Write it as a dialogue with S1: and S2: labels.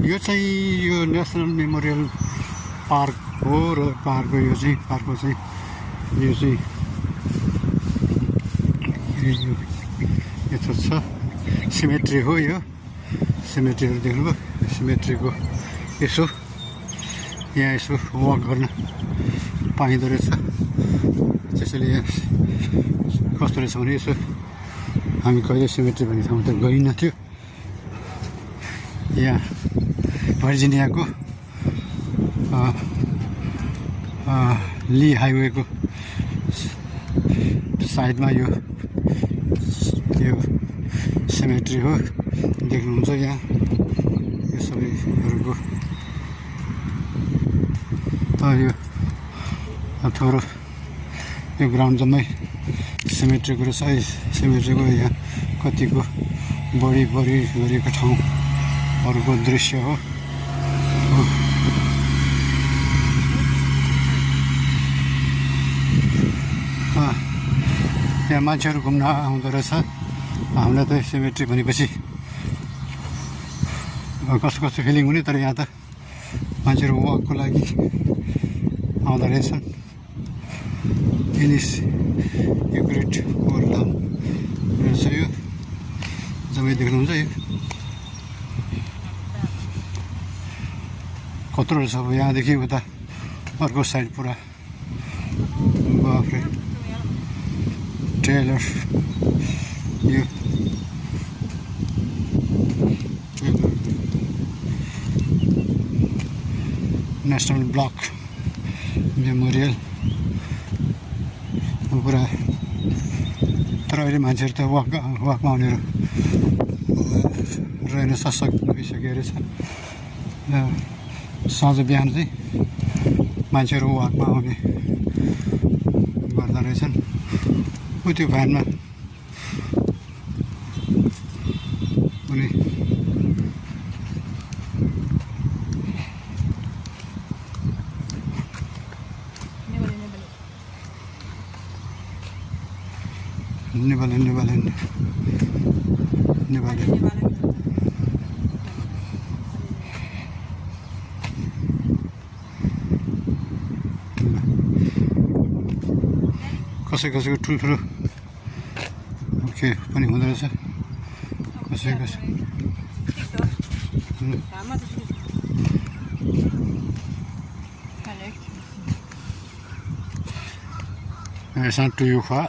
S1: यो चाहिँ यो नेसनल मेमोरियल पार्क हो र पार्कको यो चाहिँ यस्तो छ सिमेट्री हो यो सिमेट्रीहरू देख्नुभयो सिमेट्रीको यसो यहाँ यसो वक गर्न पाइँदो रहेछ त्यसैले यहाँ कस्तो रहेछ भने यसो हामी कहिले सिमेट्री भन्ने ठाउँ त गइनँ थियो यहाँ भर्जिनियाको ली हाइवेको साइडमा यो सिमेट्री हो देख्नुहुन्छ यहाँ यो सबैहरूको यो थोरो यो ग्राउन्ड जम्मै सिमेट्रीको रहेछ सिमेट्रीको यहाँ कतिको बढी गरेको ठाउँहरूको दृश्य हो यहाँ मान्छेहरू घुम्न आउँदो रहेछ हामीलाई त सिमेट्री भनेपछि कस्तो फिलिङ हुने तर यहाँ त मान्छेहरू वकको लागि आउँदो रहेछन् इनिस युक्रेट ओरलाम रहेछ यो जम्मै देख्नुहुन्छ यो कत्रो रहेछ अब यहाँदेखि उता अर्को साइड पुरा बाफ्रे ट्रेलर यो नेसनल ब्लक मेमोरियल पुरा तर अहिले मान्छेहरू त वकमा आउने रहेन सशक्त भइसकेको रहेछ साँझ बिहान चाहिँ मान्छेहरू वकमा आउने गर्दा रहेछन् त्यो भ्यानमा अनि नेपाली कसैको ठुल्ठुलो के पनि हुँदो रहेछ कसैको ऐसा टुयुखा